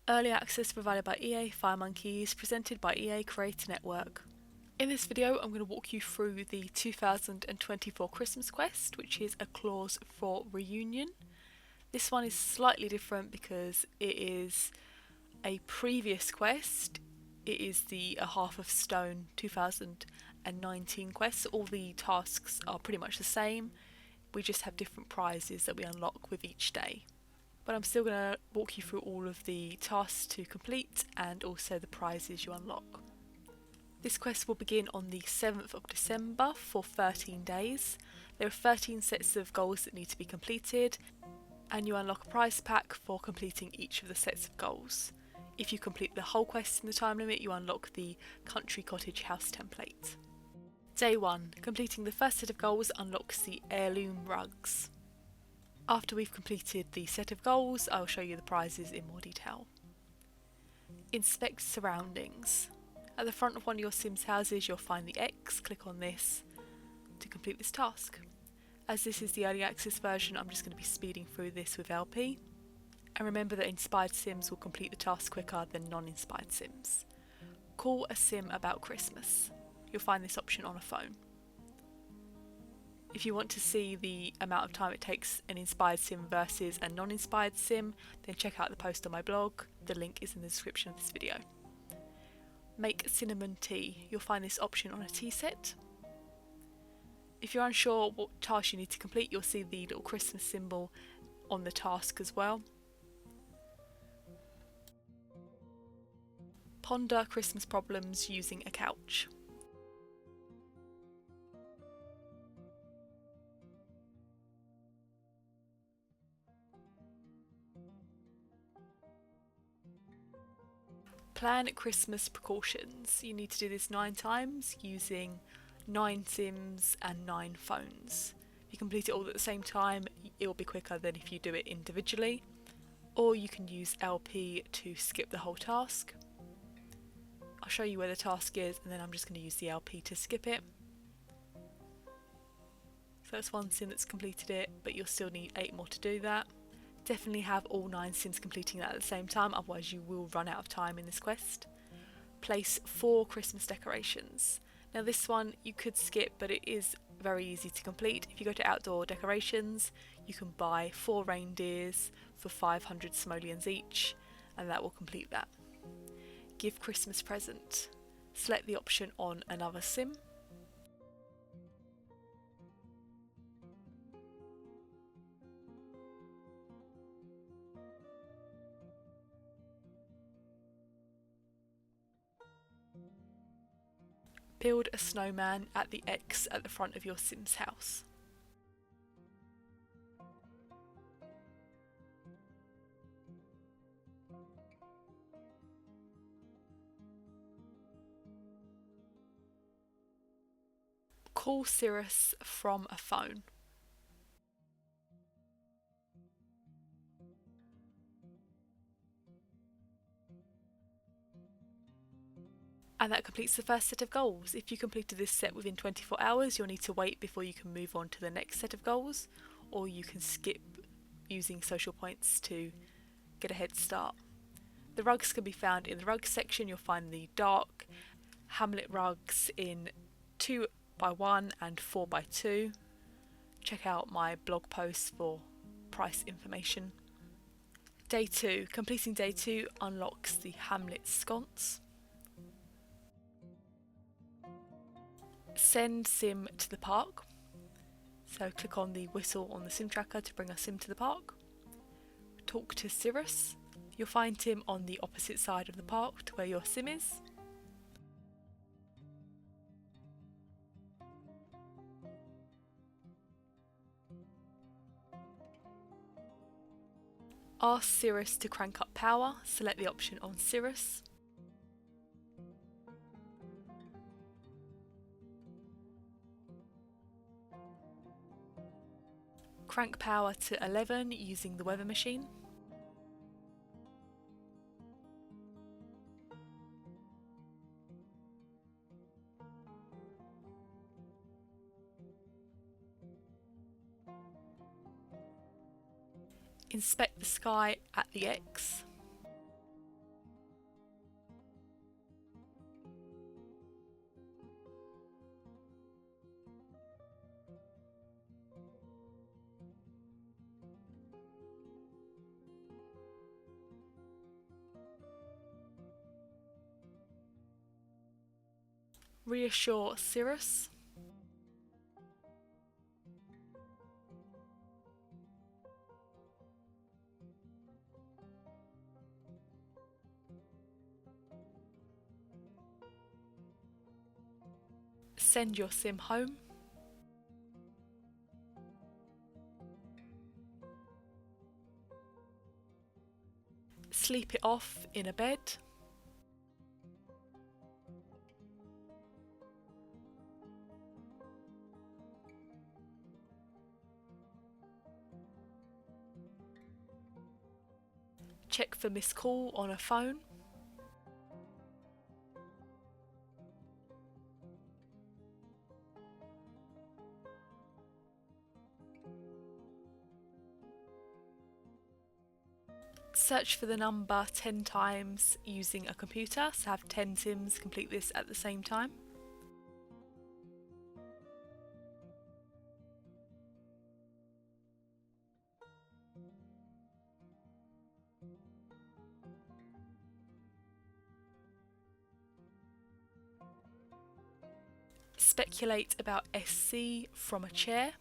Early access provided by EA Firemonkeys, presented by EA Creator Network. In this video I'm going to walk you through the 2024 Christmas quest, which is A Claus for Reunion. This one is slightly different because it is a previous quest. It is the A Half of Stone 2019 quest, so all the tasks are pretty much the same. We just have different prizes that we unlock with each day. But I'm still going to walk you through all of the tasks to complete and also the prizes you unlock. This quest will begin on the 7th of December for 13 days. There are 13 sets of goals that need to be completed, and you unlock a prize pack for completing each of the sets of goals. If you complete the whole quest in the time limit, you unlock the Country Cottage House template. Day 1. Completing the first set of goals unlocks the heirloom rugs. After we've completed the set of goals, I'll show you the prizes in more detail. Inspect surroundings. At the front of one of your Sims houses you'll find the X. Click on this to complete this task. As this is the early access version, I'm just going to be speeding through this with LP. And remember that inspired Sims will complete the task quicker than non-inspired Sims. Call a Sim about Christmas. You'll find this option on a phone. If you want to see the amount of time it takes an inspired sim versus a non-inspired sim, then check out the post on my blog. The link is in the description of this video. Make cinnamon tea. You'll find this option on a tea set. If you're unsure what task you need to complete, you'll see the little Christmas symbol on the task as well. Ponder Christmas problems using a couch. Plan Christmas precautions. You need to do this 9 times using 9 Sims and 9 phones. If you complete it all at the same time, it will be quicker than if you do it individually. Or you can use LP to skip the whole task. I'll show you where the task is and then I'm just going to use the LP to skip it. So that's 1 Sim that's completed it, but you'll still need 8 more to do that. Definitely have all 9 Sims completing that at the same time, otherwise you will run out of time in this quest. Place 4 Christmas decorations. Now this one you could skip, but it is very easy to complete. If you go to outdoor decorations, you can buy 4 reindeers for 500 simoleons each, and that will complete that. Give Christmas present. Select the option on another Sim. Build a snowman at the X at the front of your Sim's house. Call Cirrus from a phone. And that completes the first set of goals. If you completed this set within 24 hours, you'll need to wait before you can move on to the next set of goals, or you can skip using social points to get a head start. The rugs can be found in the rugs section. You'll find the dark Hamlet rugs in 2x1 and 4x2. Check out my blog post for price information. Day 2. Completing day 2 unlocks the Hamlet sconce. Send Sim to the park. So click on the whistle on the Sim tracker to bring a Sim to the park. Talk to Cirrus. You'll find him on the opposite side of the park to where your Sim is. Ask Cirrus to crank up power. Select the option on Cirrus. Crank power to 11 using the weather machine. Inspect the sky at the X. Reassure Cirrus. Send your sim home. Sleep it off in a bed. Check for missed call on a phone. Search for the number 10 times using a computer, so have 10 sims complete this at the same time. Speculate about SC from a chair.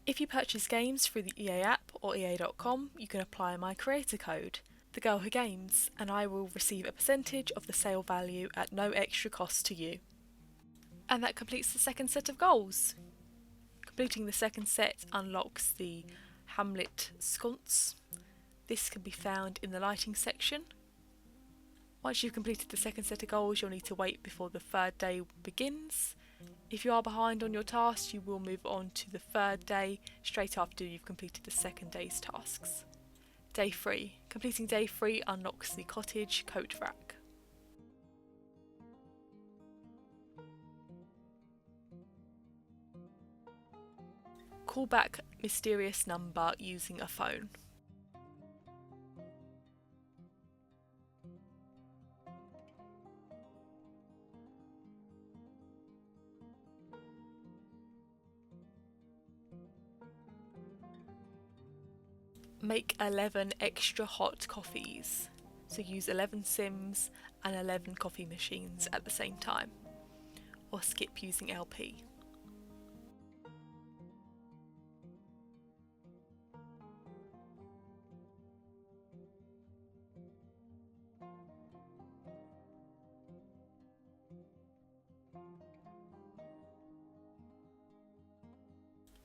If you purchase games through the EA app or EA.com, you can apply my creator code, thegirlwhogames, and I will receive a percentage of the sale value at no extra cost to you. And that completes the second set of goals. Completing the second set unlocks the Hamlet sconce. This can be found in the lighting section. Once you've completed the second set of goals, you'll need to wait before the third day begins. If you are behind on your tasks, you will move on to the third day straight after you've completed the second day's tasks. Day 3. Completing day 3 unlocks the cottage coat rack. Call back mysterious number using a phone. Make 11 extra hot coffees. So use 11 sims and 11 coffee machines at the same time. Or skip using LP.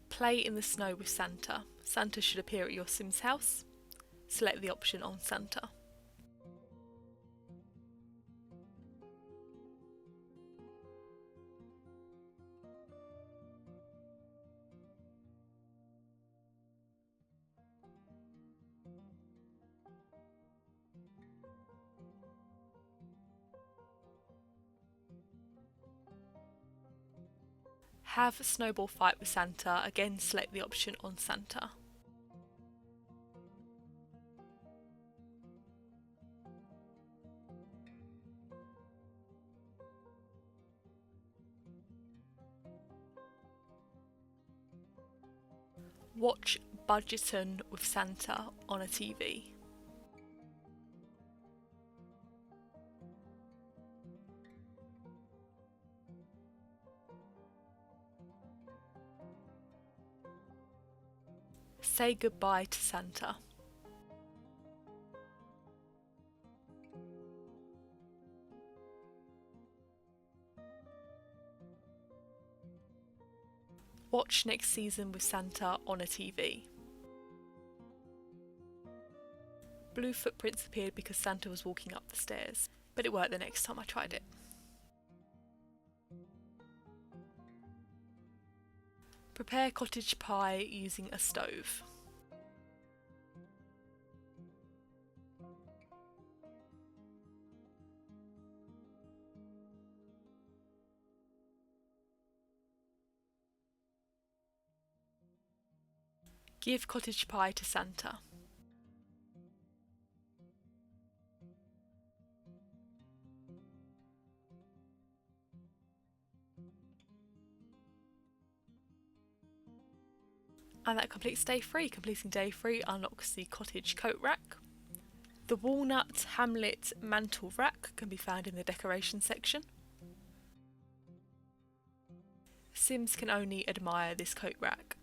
Play in the snow with Santa. Santa should appear at your sim's house. Select the option on Santa. Have a snowball fight with Santa. Again, select the option on Santa. Watch Budgeton with Santa on a TV. Say goodbye to Santa. Watch Next Season with Santa on a TV. Blue footprints appeared because Santa was walking up the stairs, but it worked the next time I tried it. Prepare cottage pie using a stove. Give cottage pie to Santa. And that completes day 3. Completing day 3 unlocks the cottage coat rack. The walnut hamlet mantle rack can be found in the decoration section. Sims can only admire this coat rack.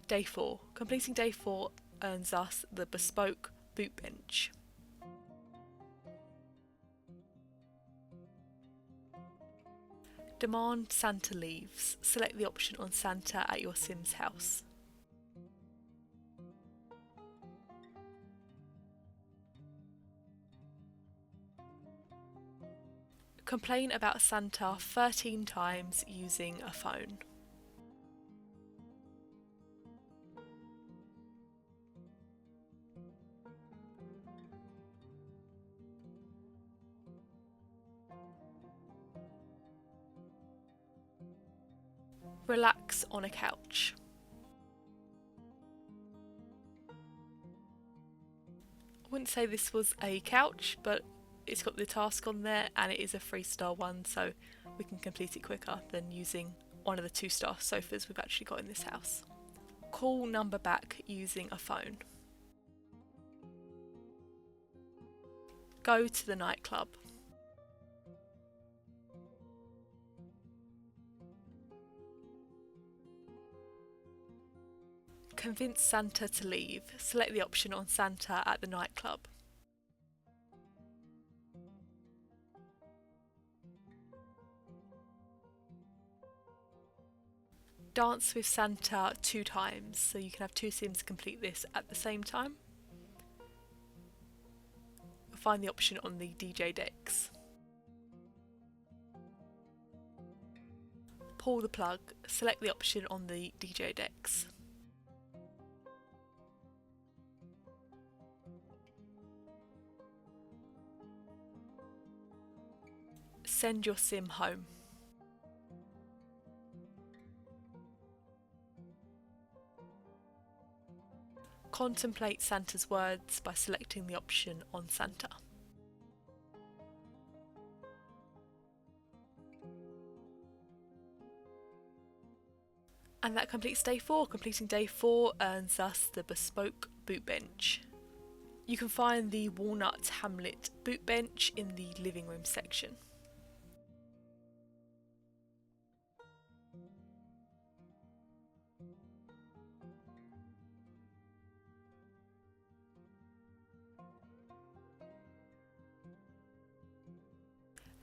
Day 4. Completing day 4 earns us the bespoke boot bench. Demand Santa leaves. Select the option on Santa at your Sim's house. Complain about Santa 13 times using a phone. Relax on a couch. I wouldn't say this was a couch, but it's got the task on there and it is a 3-star one, so we can complete it quicker than using one of the 2-star sofas we've actually got in this house. Call number back using a phone. Go to the nightclub. Convince Santa to leave. Select the option on Santa at the nightclub. Dance with Santa 2 times, so you can have 2 Sims complete this at the same time. You'll find the option on the DJ decks. Pull the plug. Select the option on the DJ decks. Send your Sim home. Contemplate Santa's words by selecting the option on Santa. And that completes day 4. Completing day 4 earns us the bespoke boot bench. You can find the walnut hamlet boot bench in the living room section.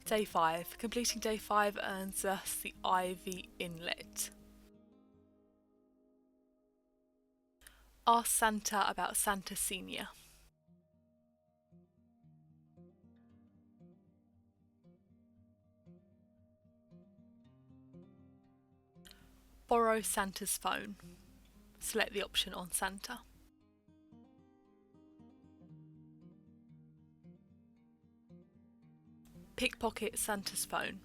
Day 5. Completing day 5 earns us the ivy inlet. Ask Santa about Santa Senior. Borrow Santa's phone. Select the option on Santa. Pickpocket Santa's phone.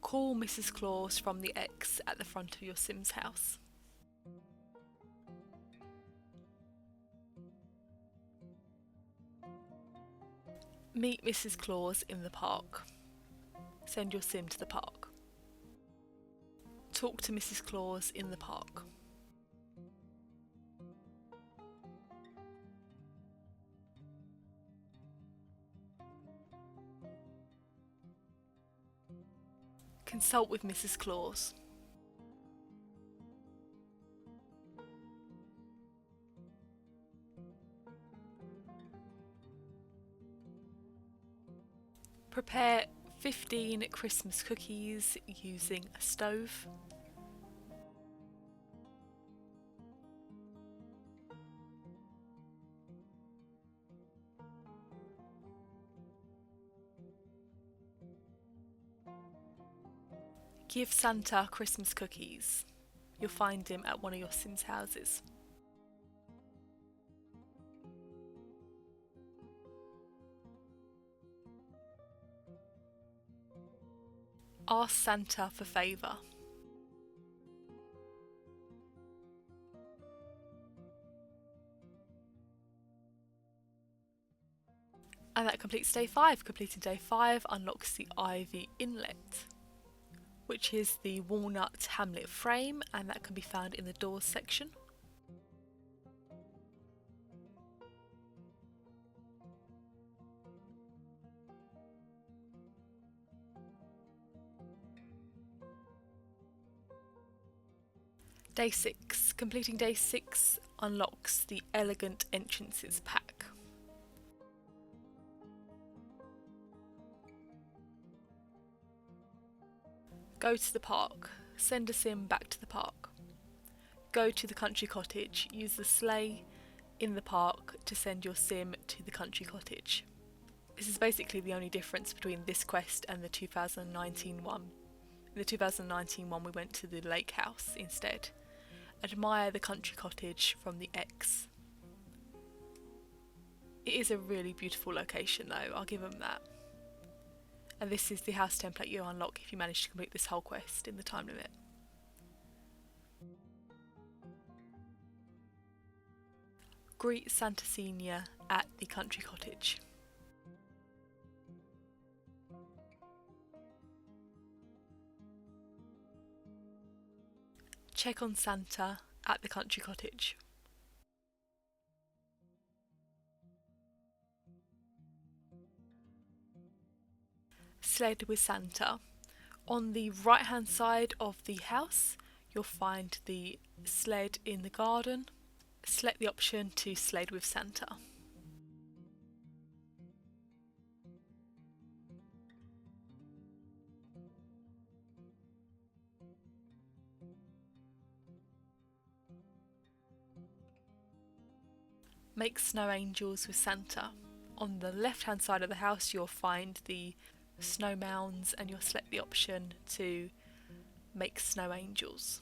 Call Mrs. Claus from the X at the front of your Sim's house. Meet Mrs. Claus in the park. Send your Sim to the park. Talk to Mrs. Claus in the park. Consult with Mrs. Claus. Prepare 15 Christmas cookies using a stove. Give Santa Christmas cookies. You'll find him at one of your Sims' houses. Ask Santa for favour. And that completes day 5. Completing day 5 unlocks the ivy inlet, which is the walnut hamlet frame, and that can be found in the doors section. Day 6. Completing day 6 unlocks the elegant entrances pack. Go to the park. Send a sim back to the park. Go to the country cottage. Use the sleigh in the park to send your sim to the country cottage. This is basically the only difference between this quest and the 2019 one. In the 2019 one we went to the lake house instead. Admire the country cottage from the X. It is a really beautiful location though, I'll give them that. And this is the house template you unlock if you manage to complete this whole quest in the time limit. Greet Santa Senior at the country cottage. Check on Santa at the country cottage. Sled with Santa. On the right hand side of the house you'll find the sled in the garden. Select the option to sled with Santa. Make snow angels with Santa. On the left hand side of the house you'll find the snow mounds and you'll select the option to make snow angels.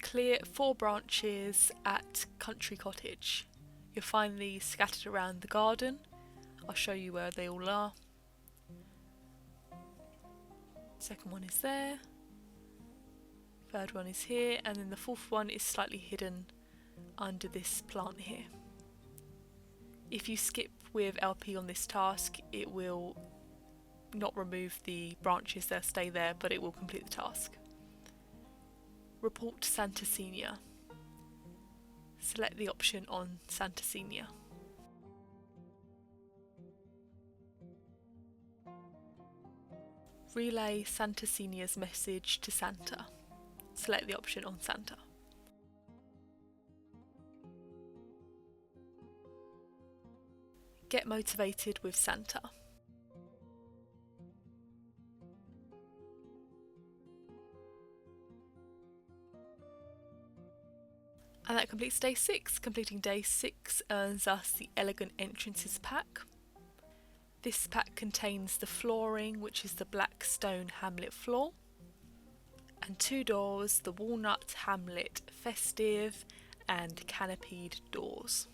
Clear 4 branches at country cottage. You'll find these scattered around the garden. I'll show you where they all are. Second one is there, third one is here, and then the fourth one is slightly hidden under this plant here. If you skip with LP on this task, it will not remove the branches, they'll stay there, but it will complete the task. Report Santa Senior. Select the option on Santa Senior. Relay Santa Senior's message to Santa. Select the option on Santa. Get motivated with Santa. And that completes day 6. Completing day 6 earns us the Elegant Entrances pack. This pack contains the flooring, which is the black stone hamlet floor, and 2 doors, the walnut hamlet festive and canopied doors.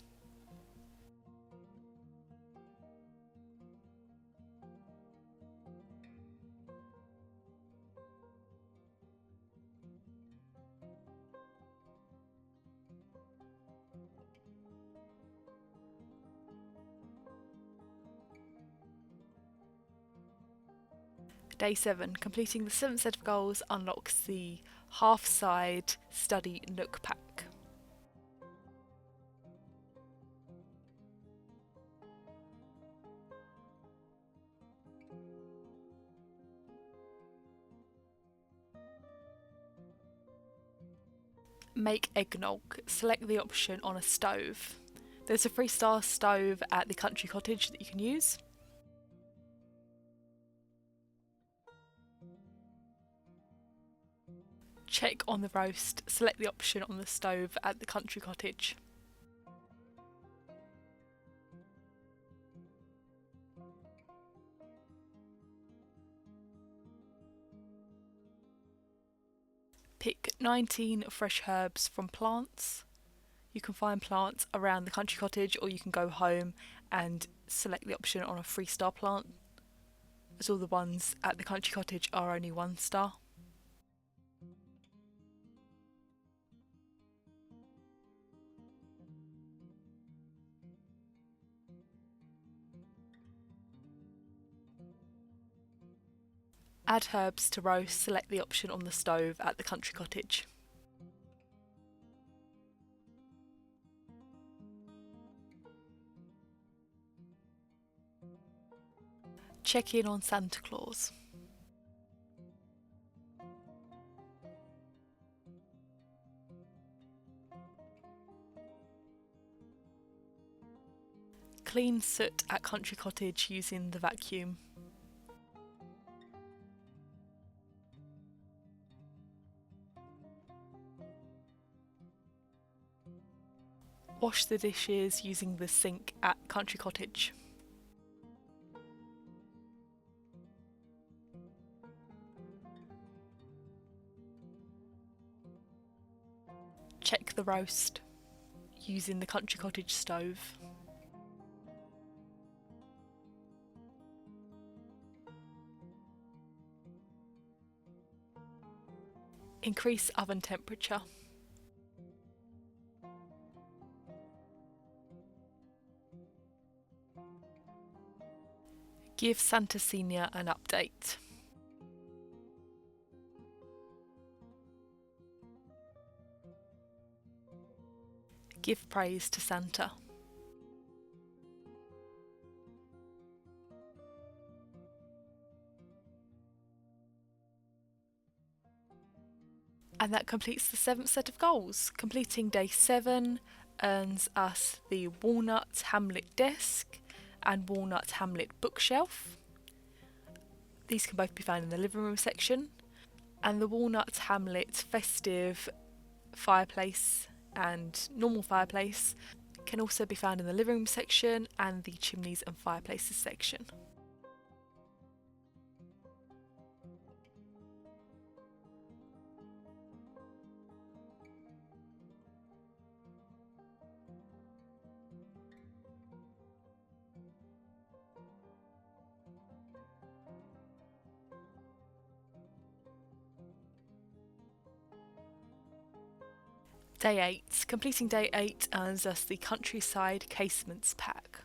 Day 7. Completing the 7th set of goals unlocks the half-side study nook pack. Make eggnog. Select the option on a stove. There's a 3-star stove at the country cottage that you can use. Check on the roast, select the option on the stove at the country cottage. Pick 19 fresh herbs from plants. You can find plants around the country cottage, or you can go home and select the option on a 3-star plant. as all the ones at the country cottage are only 1 star. Add herbs to roast, select the option on the stove at the country cottage. Check in on Santa Claus. Clean soot at country cottage using the vacuum. Wash the dishes using the sink at country cottage. Check the roast using the country cottage stove. Increase oven temperature. Give Santa Senior an update. Give praise to Santa. And that completes the 7th set of goals. Completing day 7 earns us the Walnut Hamlet desk and Walnut Hamlet bookshelf. These can both be found in the living room section. And the Walnut Hamlet festive fireplace and normal fireplace can also be found in the living room section and the chimneys and fireplaces section. Day 8. Completing day 8 earns us the Countryside Casements pack.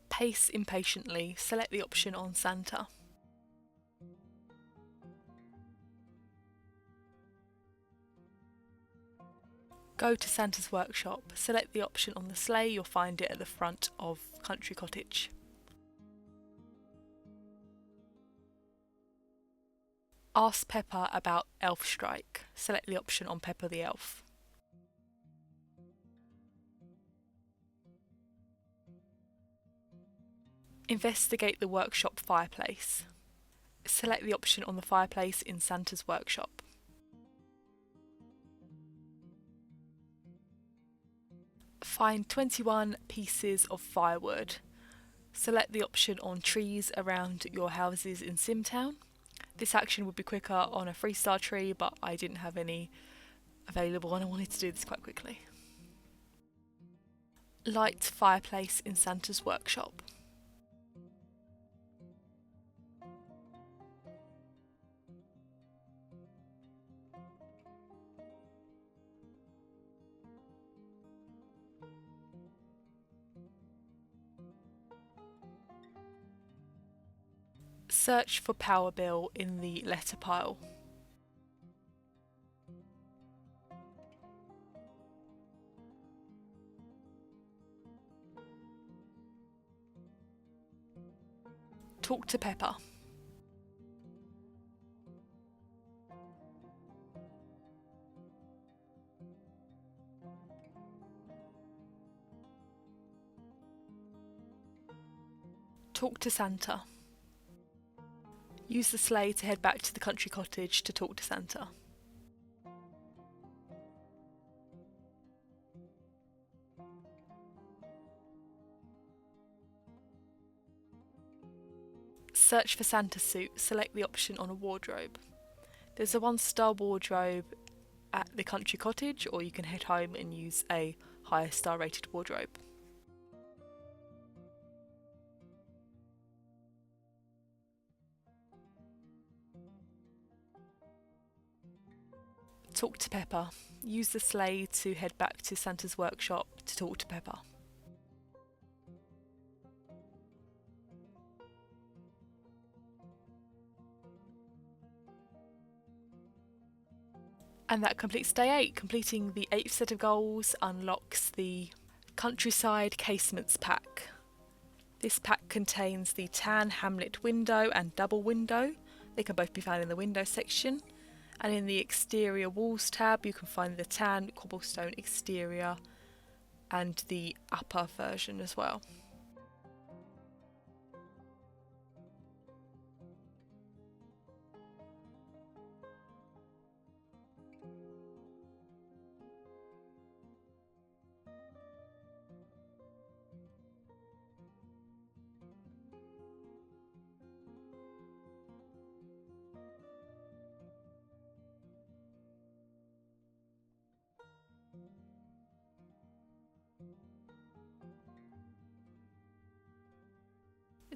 Pace impatiently, select the option on Santa. Go to Santa's workshop, select the option on the sleigh, you'll find it at the front of Country Cottage. Ask Peppa about Elf Strike, select the option on Peppa the Elf. Investigate the workshop fireplace. Select the option on the fireplace in Santa's workshop. Find 21 pieces of firewood. Select the option on trees around your houses in Simtown. This action would be quicker on a 3-star tree, but I didn't have any available and I wanted to do this quite quickly. Light fireplace in Santa's workshop. Search for power bill in the letter pile. Talk to Peppa. Talk to Santa. Use the sleigh to head back to the country cottage to talk to Santa. Search for Santa's suit, select the option on a wardrobe. There's a 1-star wardrobe at the country cottage, or you can head home and use a higher star rated wardrobe. Talk to Pepper. Use the sleigh to head back to Santa's workshop to talk to Pepper. And that completes day 8. Completing the 8th set of goals unlocks the Countryside Casements pack. This pack contains the tan Hamlet window and double window. They can both be found in the window section. And in the exterior walls tab you can find the tan cobblestone exterior and the upper version as well.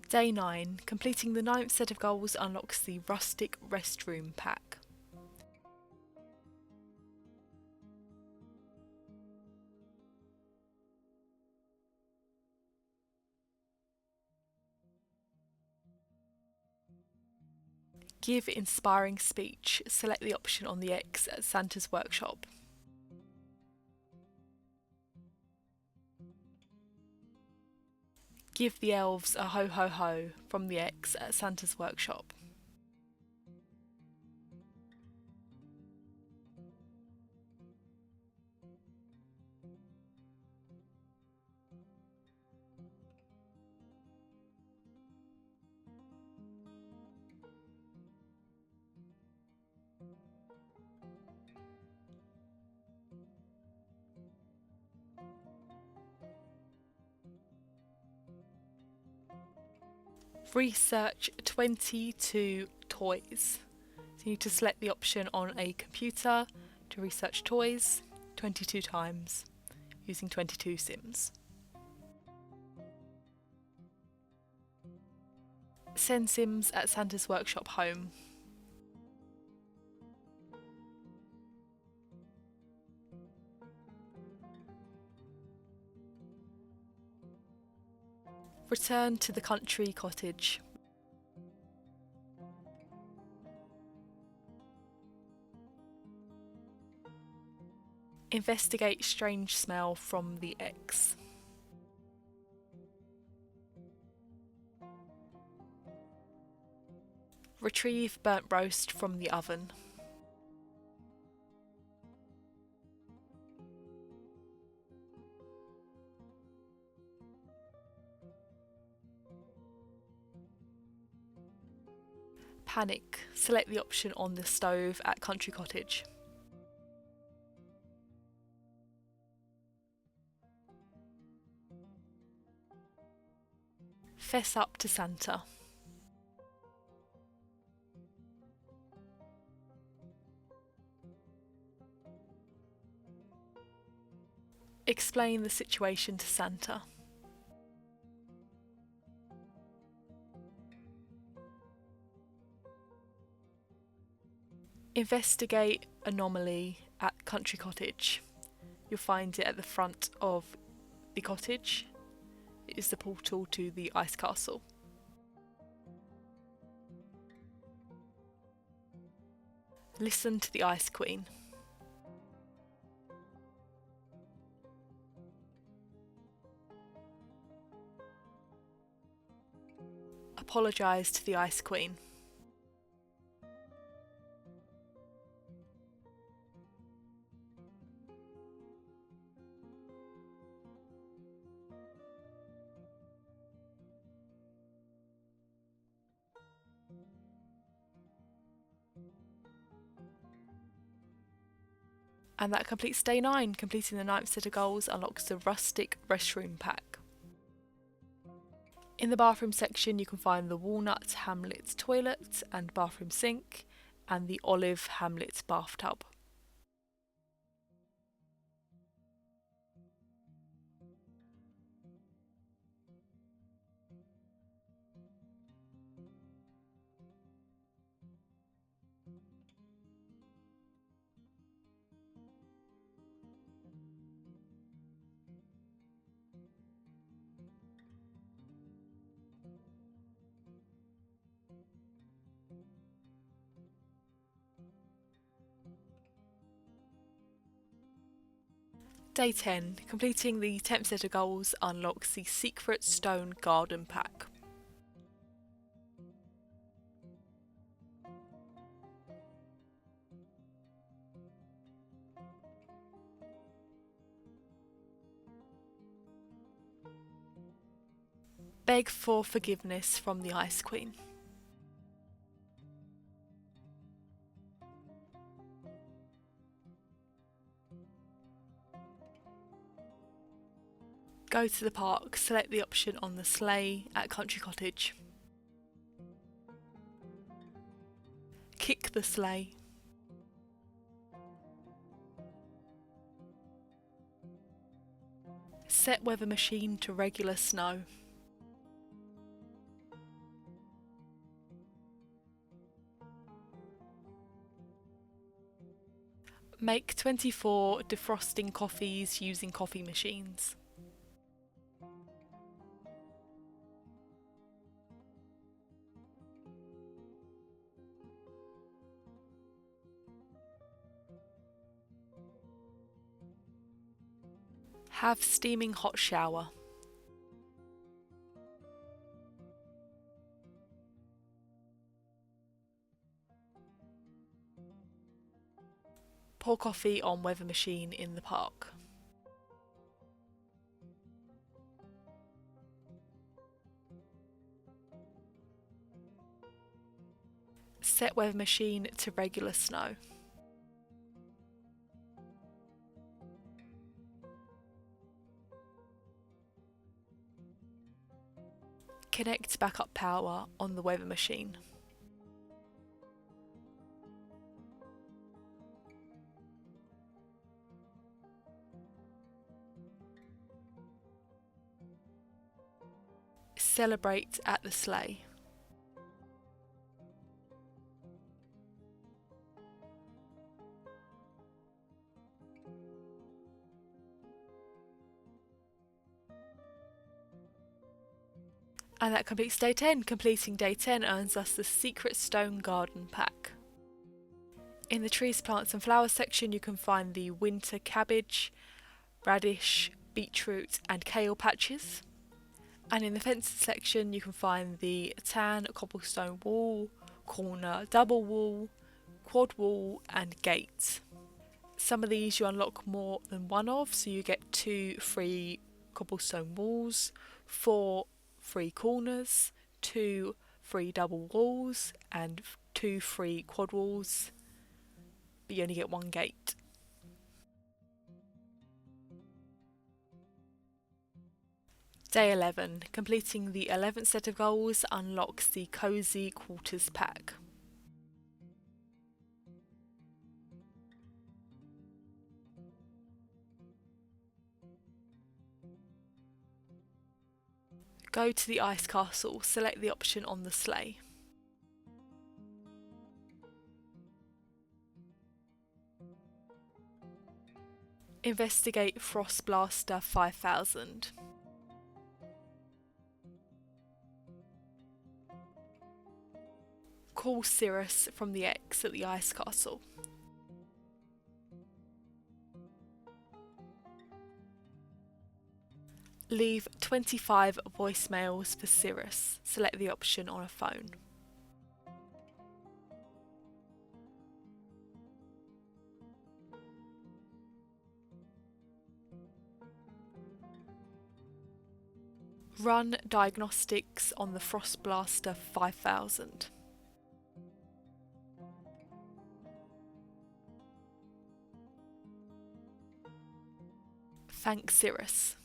Day 9. Completing the 9th set of goals unlocks the Rustic Restroom pack. Give inspiring speech. Select the option on the X at Santa's workshop. Give the elves a ho ho ho from the X at Santa's workshop. Research 22 toys. So you need to select the option on a computer to research toys 22 times using 22 sims. Send sims at Santa's workshop home. Return to the country cottage. Investigate strange smell from the X. Retrieve burnt roast from the oven. Panic. Select the option on the stove at Country Cottage. Fess up to Santa. Explain the situation to Santa. Investigate anomaly at Country Cottage. You'll find it at the front of the cottage. It is the portal to the Ice Castle. Listen to the Ice Queen. Apologise to the Ice Queen. And that completes day 9. Completing the 9th set of goals unlocks the Rustic Restroom pack. In the bathroom section you can find the Walnut Hamlet toilet and bathroom sink, and the Olive Hamlet bathtub. Day 10. Completing the 10th set of goals unlocks the Secret Stone Garden Pack. Beg for forgiveness from the Ice Queen. Go to the park, select the option on the sleigh at Country Cottage. Kick the sleigh. Set weather machine to regular snow. Make 24 defrosting coffees using coffee machines. Have steaming hot shower. Pour coffee on weather machine in the park. Set weather machine to regular snow. Connect backup power on the weather machine. Celebrate at the sleigh. And that completes day 10. Completing day 10 earns us the Secret Stone Garden Pack. In the trees, plants and flowers section you can find the winter cabbage, radish, beetroot and kale patches. And in the fences section you can find the tan cobblestone wall, corner double wall, quad wall and gate. Some of these you unlock more than one of, so you get 2 free cobblestone walls, 4 free corners, 2 free double walls and 2 free quad walls, but you only get 1 gate. Day 11. Completing the 11th set of goals unlocks the Cozy Quarters Pack. Go to the Ice Castle, select the option on the sleigh. Investigate Frost Blaster 5000. Call Cirrus from the X at the Ice Castle. Leave 25 voicemails for Cirrus. Select the option on a phone. Run diagnostics on the Frost Blaster 5000. Thank Cirrus.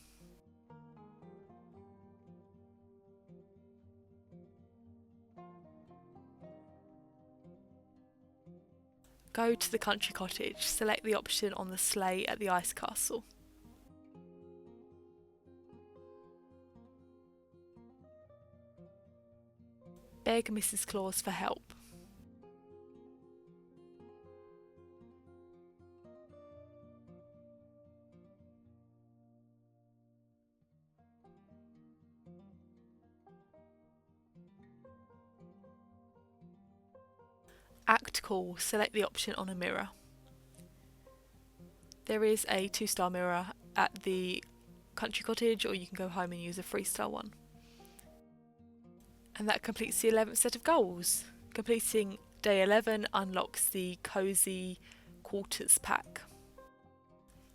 Go to the country cottage, select the option on the sleigh at the ice castle. Beg Mrs. Claus for help. Act cool, select the option on a mirror. There is a 2-star mirror at the country cottage, or you can go home and use a 3-star one. And that completes the 11th set of goals. Completing day 11 unlocks the Cozy Quarters pack.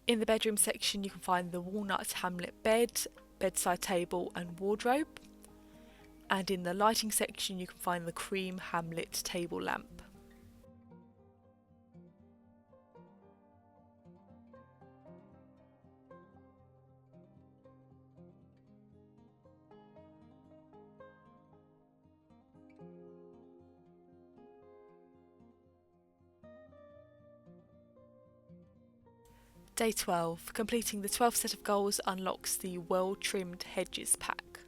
In the bedroom section you can find the walnut Hamlet bed, bedside table and wardrobe. And in the lighting section you can find the cream Hamlet table lamp. Day 12. Completing the 12th set of goals unlocks the well-trimmed hedges pack.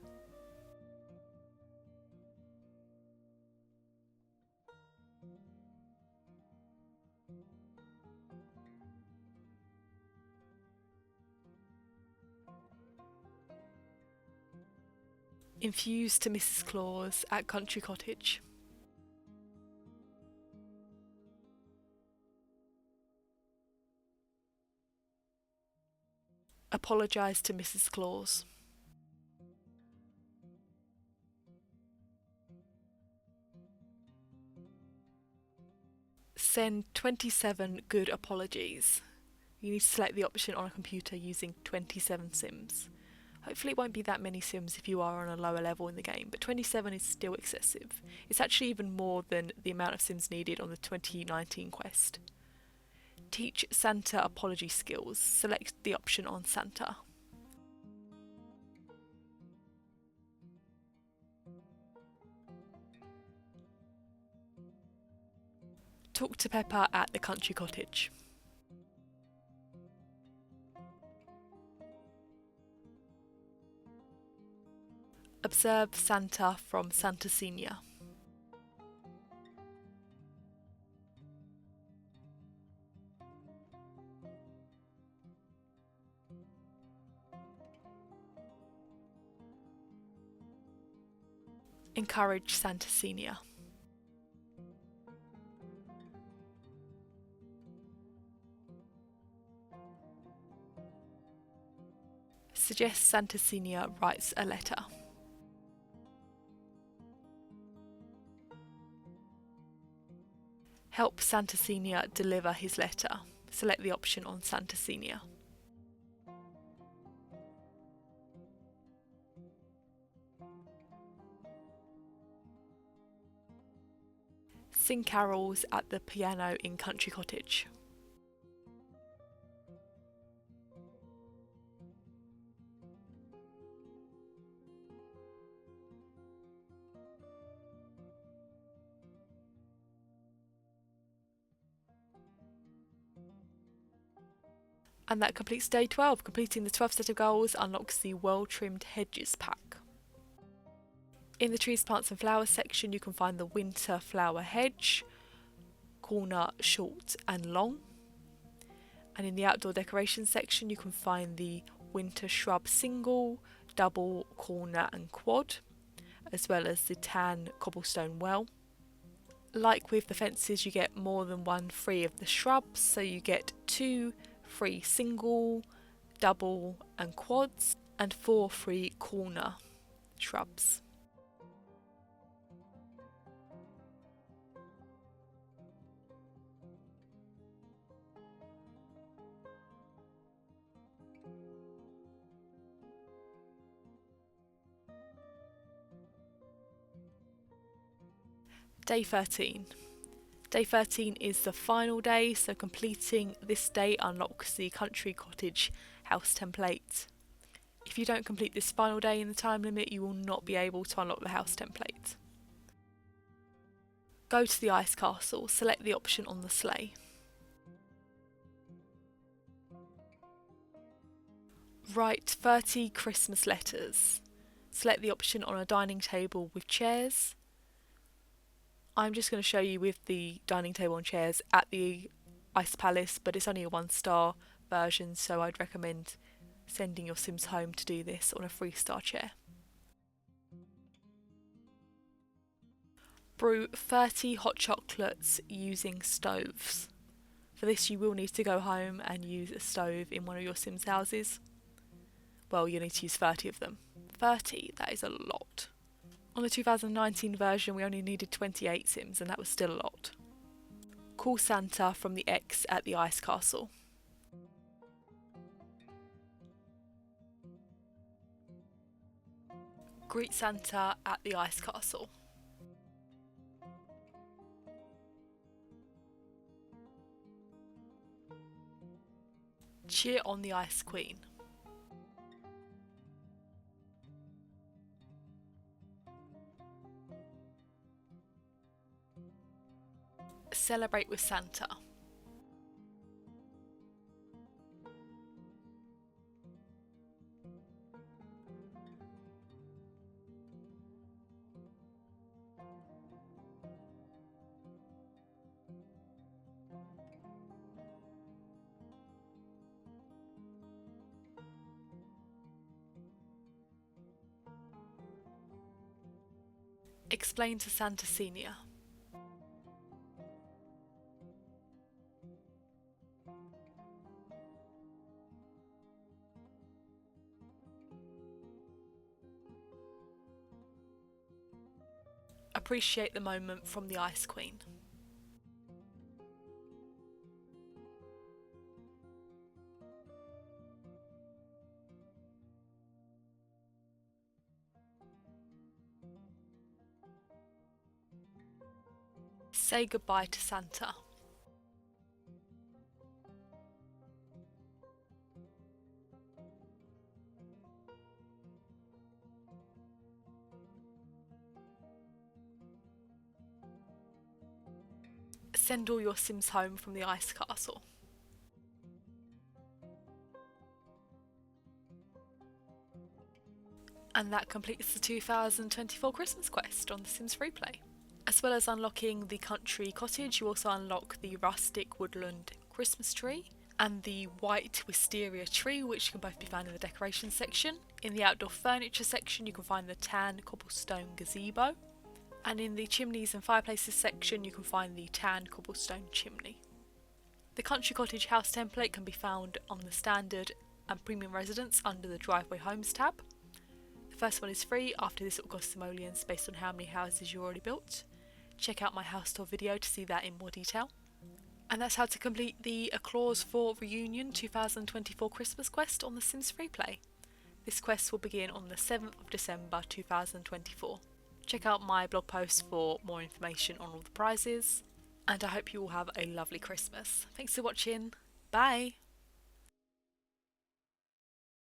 Infuse to Mrs. Claus at Country Cottage. Apologise to Mrs. Claus. Send 27 good apologies. You need to select the option on a computer using 27 sims. Hopefully it won't be that many sims if you are on a lower level in the game, but 27 is still excessive. It's actually even more than the amount of sims needed on the 2019 quest. Teach Santa apology skills. Select the option on Santa. Talk to Peppa at the country cottage. Observe Santa from Santa Senior. Encourage Santa Senior. Suggest Santa Senior writes a letter. Help Santa Senior deliver his letter. Select the option on Santa Senior. Sing carols at the piano in Country Cottage. And that completes day 12. Completing the 12th set of goals unlocks the well-trimmed hedges pack. In the trees, plants and flowers section you can find the winter flower hedge, corner short and long. And in the outdoor decorations section you can find the winter shrub single, double, corner and quad, as well as the tan cobblestone well. Like with the fences, you get more than one free of the shrubs, so you get 2 free single, double and quads, and 4 free corner shrubs. Day 13. Day 13 is the final day, so completing this day unlocks the Country Cottage house template. If you don't complete this final day in the time limit, you will not be able to unlock the house template. Go to the ice castle, select the option on the sleigh. Write 30 Christmas letters. Select the option on a dining table with chairs. I'm just going to show you with the dining table and chairs at the Ice Palace, but it's only a 1-star version, so I'd recommend sending your Sims home to do this on a 3-star chair. Brew 30 hot chocolates using stoves. For this you will need to go home and use a stove in one of your Sims houses. Well, you'll need to use 30 of them. 30, that is a lot. On the 2019 version we only needed 28 Sims and that was still a lot. Call Santa from the X at the Ice Castle. Greet Santa at the Ice Castle. Cheer on the Ice Queen. Celebrate with Santa. Explain to Santa Senior. Appreciate the moment from the Ice Queen. Say goodbye to Santa. Send all your Sims home from the Ice Castle. And that completes the 2024 Christmas quest on The Sims Freeplay. As well as unlocking the country cottage, you also unlock the rustic woodland Christmas tree and the white wisteria tree, which can both be found in the decorations section. In the outdoor furniture section you can find the tan cobblestone gazebo, and in the chimneys and fireplaces section you can find the tan cobblestone chimney. The country cottage house template can be found on the standard and premium residence under the driveway homes tab. The first one is free, after this it will cost simoleons based on how many houses you already built. Check out my house tour video to see that in more detail. And that's how to complete the A Claus for Reunion 2024 Christmas quest on The Sims Freeplay. This quest will begin on the 7th of December 2024. Check out my blog post for more information on all the prizes, and I hope you all have a lovely Christmas. Thanks for watching, bye!